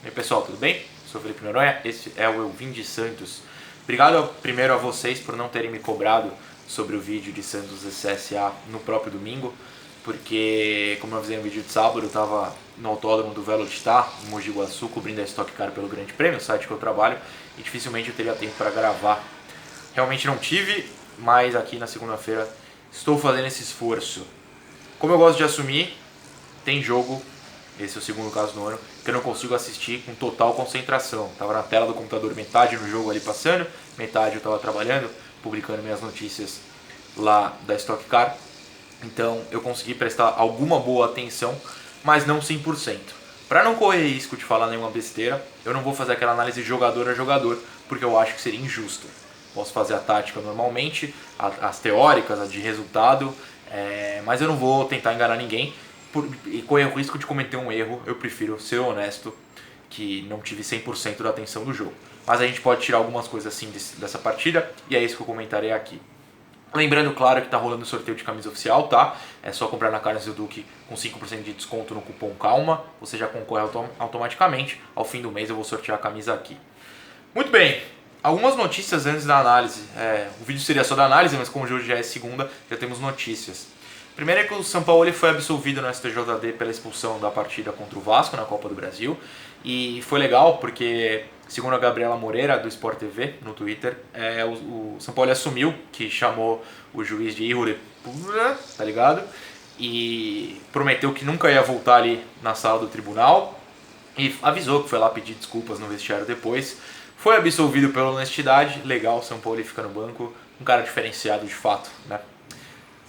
E aí, pessoal, tudo bem? Sou Felipe Noronha, esse é o Eu Vim de Santos. Obrigado primeiro a vocês por não terem me cobrado sobre o vídeo de Santos e CSA no próprio domingo, porque, como eu avisei no vídeo de sábado, eu estava no autódromo do Velocitar, em Mogi Guaçu, cobrindo a Stock Car pelo Grande Prêmio, o site que eu trabalho, e dificilmente eu teria tempo para gravar. Realmente não tive, mas aqui na segunda-feira estou fazendo esse esforço. Como eu gosto de assumir, tem jogo, esse é o segundo caso do ano, que eu não consigo assistir com total concentração. Estava na tela do computador, metade no jogo ali passando, metade eu estava trabalhando, publicando minhas notícias lá da Stock Car. Então eu consegui prestar alguma boa atenção, mas não 100%. Para não correr risco de falar nenhuma besteira, eu não vou fazer aquela análise jogador a jogador, porque eu acho que seria injusto. Posso fazer a tática normalmente, as teóricas, as de resultado, mas eu não vou tentar enganar ninguém e correr o risco de cometer um erro. Eu prefiro ser honesto, que não tive 100% da atenção do jogo. Mas a gente pode tirar algumas coisas assim dessa partida, e é isso que eu comentarei aqui. Lembrando, claro, que tá rolando o sorteio de camisa oficial, tá? É só comprar na Carnes do Duque com 5% de desconto no cupom CALMA. Você já concorre automaticamente. Ao fim do mês eu vou sortear a camisa aqui. Muito bem, algumas notícias antes da análise. O vídeo seria só da análise, mas como hoje já é segunda, já temos notícias. Primeiro é que o Sampaoli foi absolvido no STJD pela expulsão da partida contra o Vasco na Copa do Brasil. E foi legal porque, segundo a Gabriela Moreira, do Sport TV, no Twitter, o Sampaoli assumiu que chamou o juiz de erro de pura, tá ligado? E prometeu que nunca ia voltar ali na sala do tribunal. E avisou que foi lá pedir desculpas no vestiário depois. Foi absolvido pela honestidade. Legal, o Sampaoli fica no banco. Um cara diferenciado de fato, né?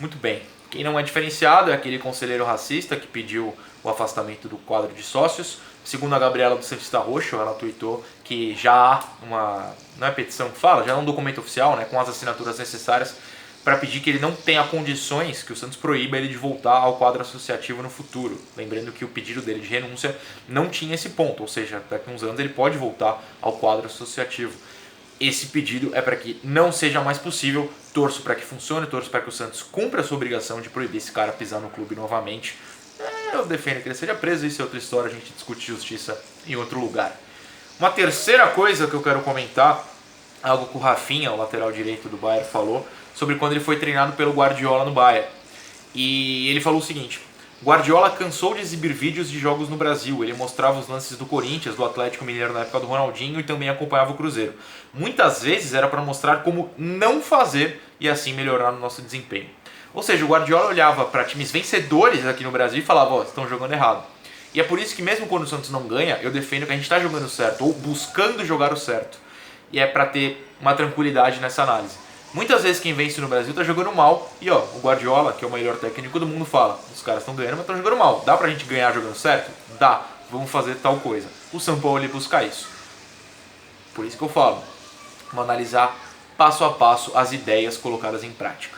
Muito bem. Quem não é diferenciado é aquele conselheiro racista que pediu o afastamento do quadro de sócios. Segundo a Gabriela do Santista Roxo, ela tweetou que já há uma, não é petição que fala, já é um documento oficial, né, com as assinaturas necessárias para pedir que ele não tenha condições, que o Santos proíba ele de voltar ao quadro associativo no futuro. Lembrando que o pedido dele de renúncia não tinha esse ponto, ou seja, daqui a uns anos ele pode voltar ao quadro associativo. Esse pedido é para que não seja mais possível. Torço para que funcione, torço para que o Santos cumpra a sua obrigação de proibir esse cara pisar no clube novamente. Eu defendo que ele seja preso, isso é outra história, a gente discute justiça em outro lugar. Uma terceira coisa que eu quero comentar, algo que o Rafinha, o lateral direito do Bayern, falou sobre quando ele foi treinado pelo Guardiola no Bayern. E ele falou o seguinte: Guardiola cansou de exibir vídeos de jogos no Brasil. Ele mostrava os lances do Corinthians, do Atlético Mineiro na época do Ronaldinho e também acompanhava o Cruzeiro. Muitas vezes era para mostrar como não fazer e assim melhorar o nosso desempenho. Ou seja, o Guardiola olhava para times vencedores aqui no Brasil e falava: ó, estão jogando errado. E é por isso que mesmo quando o Santos não ganha, eu defendo que a gente está jogando certo ou buscando jogar o certo. E é para ter uma tranquilidade nessa análise. Muitas vezes quem vence no Brasil tá jogando mal e ó, o Guardiola, que é o melhor técnico do mundo, fala: os caras estão ganhando, mas estão jogando mal. Dá pra gente ganhar jogando certo? Dá, vamos fazer tal coisa. O Sampaoli busca isso. Por isso que eu falo, vamos analisar passo a passo as ideias colocadas em prática.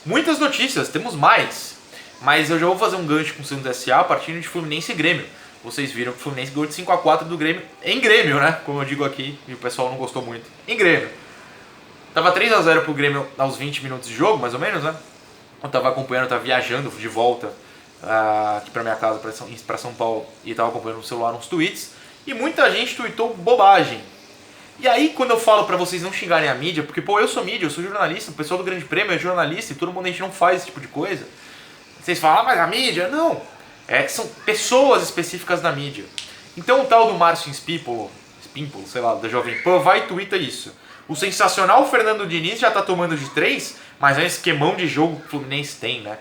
Muitas notícias, temos mais, mas eu já vou fazer um gancho com o Santos S.A. a partir de Fluminense e Grêmio. Vocês viram que o Fluminense ganhou de 5-4 do Grêmio, em Grêmio, né? Como eu digo aqui, e o pessoal não gostou muito. Em Grêmio. Tava 3-0 pro Grêmio aos 20 minutos de jogo, mais ou menos, né? Eu tava acompanhando, tava viajando de volta aqui pra minha casa, pra São Paulo, e tava acompanhando no celular uns tweets, e muita gente tweetou bobagem. E aí, quando eu falo pra vocês não xingarem a mídia, porque, pô, eu sou mídia, eu sou jornalista, o pessoal do Grande Prêmio é jornalista, e todo mundo, a gente não faz esse tipo de coisa. Vocês falam: ah, mas a mídia? Não. São pessoas específicas da mídia. Então o tal do Márcio Spímpolo, sei lá, da Jovem Pan, vai e twitta isso. O sensacional Fernando Diniz já tá tomando de 3, mas é um esquemão de jogo que o Fluminense tem, né?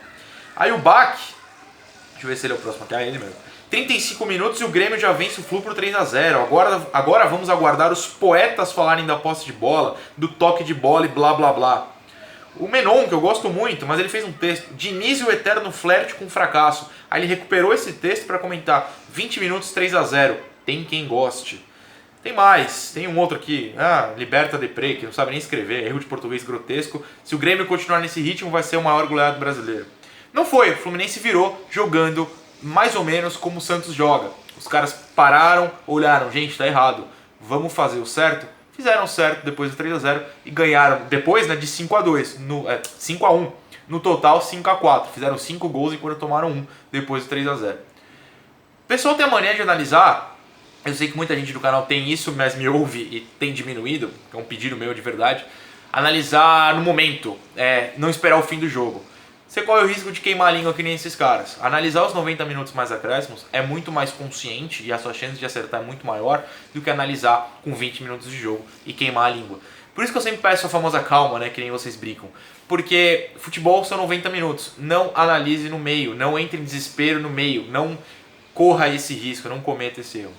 Aí o Bach, deixa eu ver se ele é o próximo, até ele mesmo. 35 minutos e o Grêmio já vence o Flu por 3-0. Agora vamos aguardar os poetas falarem da posse de bola, do toque de bola e blá blá blá. O Menon, que eu gosto muito, mas ele fez um texto: Diniz e o eterno flerte com fracasso. Aí ele recuperou esse texto para comentar: 20 minutos 3-0, tem quem goste. Tem mais, tem um outro aqui, Liberta Depré, que não sabe nem escrever, erro de português grotesco. Se o Grêmio continuar nesse ritmo, vai ser o maior goleado brasileiro. Não foi, o Fluminense virou jogando mais ou menos como o Santos joga. Os caras pararam, olharam: gente, tá errado, vamos fazer o certo. Fizeram certo depois do 3-0 e ganharam depois, né, de 5-2, 5-1, no total 5-4. Fizeram 5 gols enquanto tomaram 1 depois do 3-0. O pessoal tem a mania de analisar eu sei que muita gente do canal tem isso, mas me ouve e tem diminuído, é um pedido meu de verdade, analisar no momento, não esperar o fim do jogo. Você corre o risco de queimar a língua que nem esses caras. Analisar os 90 minutos mais acréscimos é muito mais consciente e a sua chance de acertar é muito maior do que analisar com 20 minutos de jogo e queimar a língua. Por isso que eu sempre peço a famosa calma, né, que nem vocês brincam. Porque futebol são 90 minutos. Não analise no meio, não entre em desespero no meio, não corra esse risco, não cometa esse erro.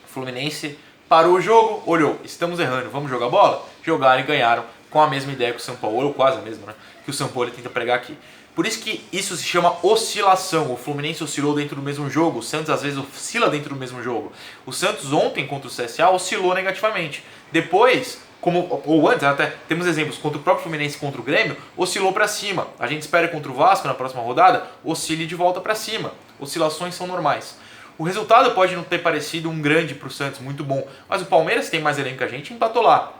O Fluminense parou o jogo, olhou, estamos errando, vamos jogar bola? Jogaram e ganharam com a mesma ideia que o São Paulo, ou quase a mesma, né? Que o São Paulo tenta pregar aqui. Por isso que isso se chama oscilação. O Fluminense oscilou dentro do mesmo jogo, o Santos às vezes oscila dentro do mesmo jogo. O Santos ontem contra o CSA oscilou negativamente. Depois, ou antes, até temos exemplos, contra o próprio Fluminense contra o Grêmio, oscilou para cima. A gente espera contra o Vasco na próxima rodada, oscile de volta para cima. Oscilações são normais. O resultado pode não ter parecido um grande para o Santos, muito bom, mas o Palmeiras tem mais elenco que a gente e empatou lá.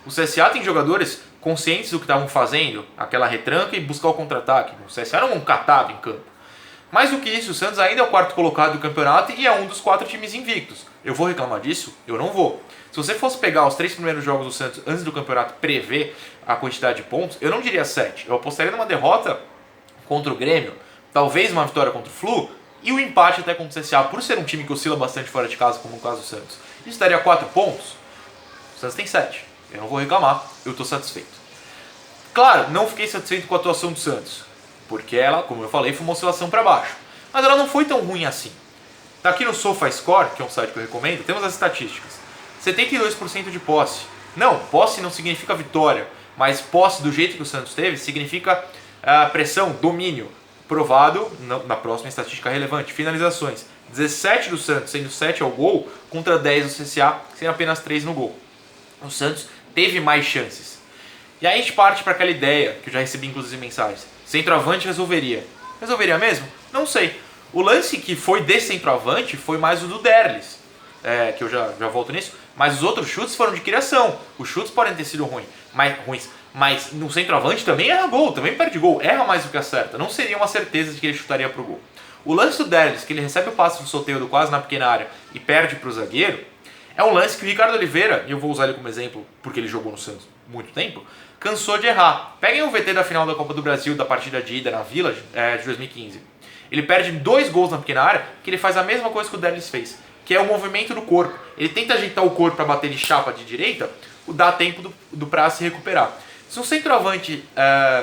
O CSA tem jogadores conscientes do que estavam fazendo, aquela retranca e buscar o contra-ataque. O CSA não é um catado em campo. Mais do que isso, o Santos ainda é o quarto colocado do campeonato e é um dos 4 times invictos. Eu vou reclamar disso? Eu não vou. Se você fosse pegar os 3 primeiros jogos do Santos antes do campeonato prever a quantidade de pontos, eu não diria 7. Eu apostaria numa derrota contra o Grêmio, talvez uma vitória contra o Flu e o empate até contra o CSA, por ser um time que oscila bastante fora de casa, como no caso do Santos. Isso daria 4 pontos. O Santos tem 7. Eu não vou reclamar, eu estou satisfeito. Claro, não fiquei satisfeito com a atuação do Santos, porque ela, como eu falei, foi uma oscilação para baixo. Mas ela não foi tão ruim assim. Tá aqui no SofaScore, que é um site que eu recomendo, temos as estatísticas. 72% de posse. Não, posse não significa vitória, mas posse do jeito que o Santos teve significa pressão, domínio. Provado na próxima estatística relevante. Finalizações. 17 do Santos, sendo 7 ao gol, contra 10 do CSA, sendo apenas 3 no gol. O Santos teve mais chances. E aí a gente parte para aquela ideia, que eu já recebi inclusive mensagens. Centroavante resolveria. Resolveria mesmo? Não sei. O lance que foi de centroavante foi mais o do Derlis, que eu já volto nisso, mas os outros chutes foram de criação. Os chutes podem ter sido ruins, mas no centroavante também erra gol, também perde gol, erra mais do que acerta. Não seria uma certeza de que ele chutaria pro gol. O lance do Derlis, que ele recebe o passe do Soteldo quase na pequena área e perde pro zagueiro, é um lance que o Ricardo Oliveira, e eu vou usar ele como exemplo porque ele jogou no Santos muito tempo, cansou de errar. Peguem o VT da final da Copa do Brasil, da partida de ida na Vila de 2015. Ele perde 2 gols na pequena área, que ele faz a mesma coisa que o Derlis fez, que é o movimento do corpo. Ele tenta ajeitar o corpo para bater de chapa de direita, dá tempo do Prazo se recuperar. Se um centroavante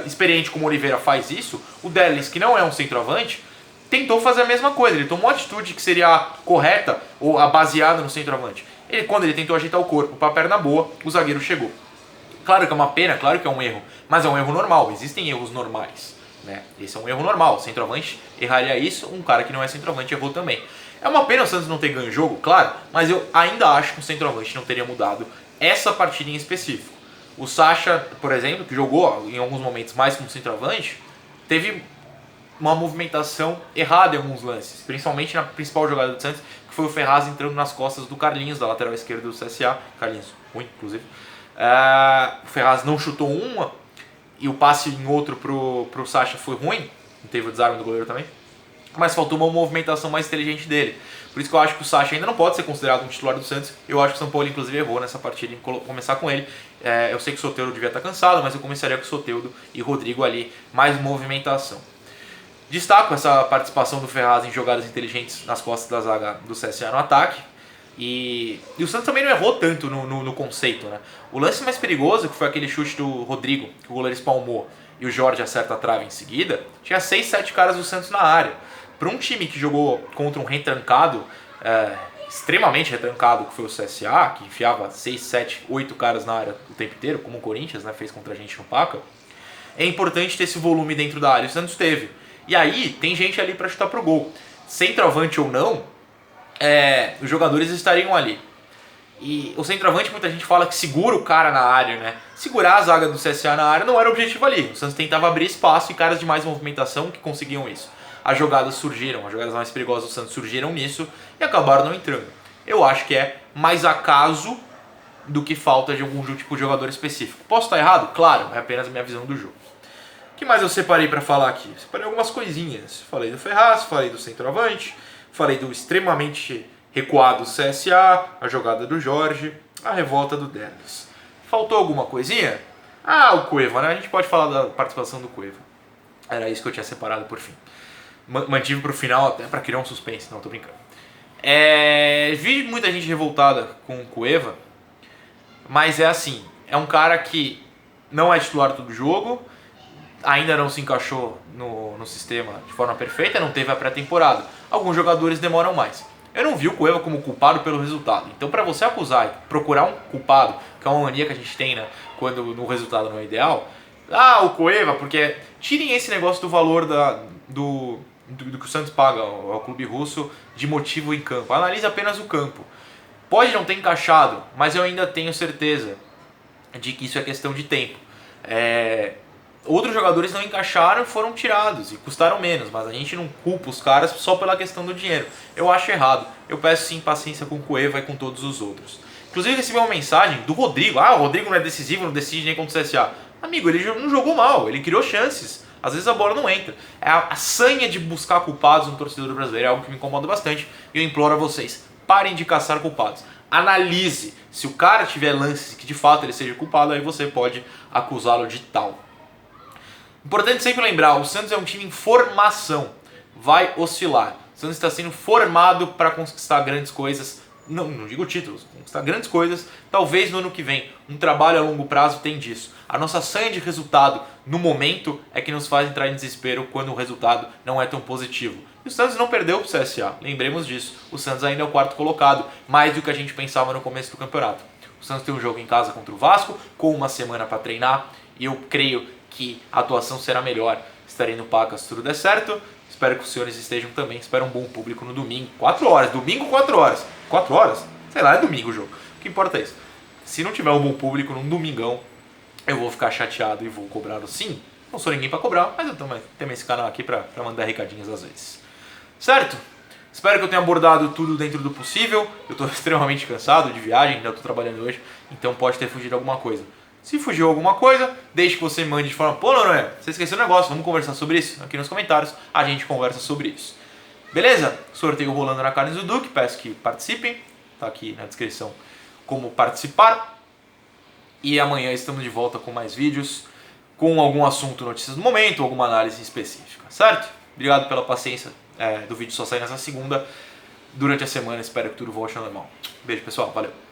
experiente como o Oliveira faz isso, o Derlis, que não é um centroavante, tentou fazer a mesma coisa. Ele tomou uma atitude que seria correta ou baseada no centroavante. Quando ele tentou ajeitar o corpo para a perna boa, o zagueiro chegou. Claro que é uma pena, claro que é um erro, mas é um erro normal, existem erros normais, né? Esse é um erro normal, o centroavante erraria isso, um cara que não é centroavante errou também. É uma pena o Santos não ter ganho o jogo, claro, mas eu ainda acho que o centroavante não teria mudado essa partida em específico. O Sacha, por exemplo, que jogou em alguns momentos mais como centroavante, teve uma movimentação errada em alguns lances, principalmente na principal jogada do Santos, que foi o Ferraz entrando nas costas do Carlinhos, da lateral esquerda do CSA, Carlinhos ruim, inclusive. O Ferraz não chutou uma e o passe em outro pro Sacha foi ruim, não teve o desarme do goleiro também, mas faltou uma movimentação mais inteligente dele. Por isso que eu acho que o Sacha ainda não pode ser considerado um titular do Santos. Eu acho que o São Paulo inclusive errou nessa partida em começar com ele. Eu sei que o Soteldo devia estar cansado, mas eu começaria com o Soteldo e Rodrigo ali, mais movimentação. Destaco essa participação do Ferraz em jogadas inteligentes nas costas da zaga do CSA no ataque. E o Santos também não errou tanto no conceito, né? O lance mais perigoso, que foi aquele chute do Rodrigo, que o goleiro espalmou e o Jorge acerta a trave em seguida, tinha 6, 7 caras do Santos na área. Para um time que jogou contra um retrancado, extremamente retrancado, que foi o CSA, que enfiava 6, 7, 8 caras na área o tempo inteiro, como o Corinthians, né, fez contra a gente no Paca, é importante ter esse volume dentro da área. O Santos teve. E aí, tem gente ali para chutar pro gol. Centroavante ou não, os jogadores estariam ali. E o centroavante, muita gente fala que segura o cara na área, né? Segurar a zaga do CSA na área não era o objetivo ali. O Santos tentava abrir espaço e caras de mais movimentação que conseguiam isso. As jogadas surgiram, as jogadas mais perigosas do Santos surgiram nisso e acabaram não entrando. Eu acho que é mais acaso do que falta de algum tipo de jogador específico. Posso estar errado? Claro, é apenas a minha visão do jogo. O que mais eu separei para falar aqui? Separei algumas coisinhas. Falei do Ferraz, falei do centroavante, falei do extremamente recuado do CSA, a jogada do Jorge, a revolta do Denis. Faltou alguma coisinha? Ah, o Cueva, né? A gente pode falar da participação do Cueva. Era isso que eu tinha separado por fim. Mantive pro final até pra criar um suspense, não, tô brincando. Vi muita gente revoltada com o Cueva, mas é assim, é um cara que não é titular todo jogo, ainda não se encaixou no sistema de forma perfeita, não teve a pré-temporada. Alguns jogadores demoram mais. Eu não vi o Cueva como culpado pelo resultado. Então, para você acusar e procurar um culpado, que é uma mania que a gente tem, né, quando no resultado não é ideal, o Cueva, porque tirem esse negócio do valor do que o Santos paga ao clube russo de motivo em campo. Analise apenas o campo. Pode não ter encaixado, mas eu ainda tenho certeza de que isso é questão de tempo. Outros jogadores não encaixaram e foram tirados e custaram menos, mas a gente não culpa os caras só pela questão do dinheiro. Eu acho errado. Eu peço sim paciência com o Cueva e com todos os outros. Inclusive recebi uma mensagem do Rodrigo. O Rodrigo não é decisivo, não decide nem contra o CSA. Amigo, ele não jogou mal, ele criou chances. Às vezes a bola não entra. A sanha de buscar culpados no torcedor brasileiro é algo que me incomoda bastante e eu imploro a vocês, parem de caçar culpados. Analise. Se o cara tiver lances que de fato ele seja culpado, aí você pode acusá-lo de tal. Importante sempre lembrar, o Santos é um time em formação, vai oscilar. O Santos está sendo formado para conquistar grandes coisas, não digo títulos, conquistar grandes coisas, talvez no ano que vem. Um trabalho a longo prazo tem disso. A nossa sanha de resultado no momento é que nos faz entrar em desespero quando o resultado não é tão positivo. E o Santos não perdeu para o CSA, lembremos disso. O Santos ainda é o quarto colocado, mais do que a gente pensava no começo do campeonato. O Santos tem um jogo em casa contra o Vasco, com uma semana para treinar, e eu creio que a atuação será melhor. Estarei no Pacas se tudo der certo. Espero que os senhores estejam também. Espero um bom público no domingo. 4 horas. Domingo, 4 horas. 4 horas? Sei lá, é domingo o jogo. O que importa é isso. Se não tiver um bom público num domingão, eu vou ficar chateado e vou cobrar sim. Não sou ninguém para cobrar, mas eu também tenho esse canal aqui para mandar recadinhos às vezes. Certo? Espero que eu tenha abordado tudo dentro do possível. Eu estou extremamente cansado de viagem, ainda estou trabalhando hoje, então pode ter fugido alguma coisa. Se fugiu alguma coisa, deixe que você mande de forma: pô, Noronha, você esqueceu o negócio, vamos conversar sobre isso? Aqui nos comentários a gente conversa sobre isso. Beleza? Sorteio rolando na Carnes do Duque, peço que participem, tá aqui na descrição como participar. E amanhã estamos de volta com mais vídeos, com algum assunto, notícias do momento, alguma análise específica, certo? Obrigado pela paciência do vídeo só sair nessa segunda. Durante a semana espero que tudo volte ao normal. Beijo pessoal, valeu!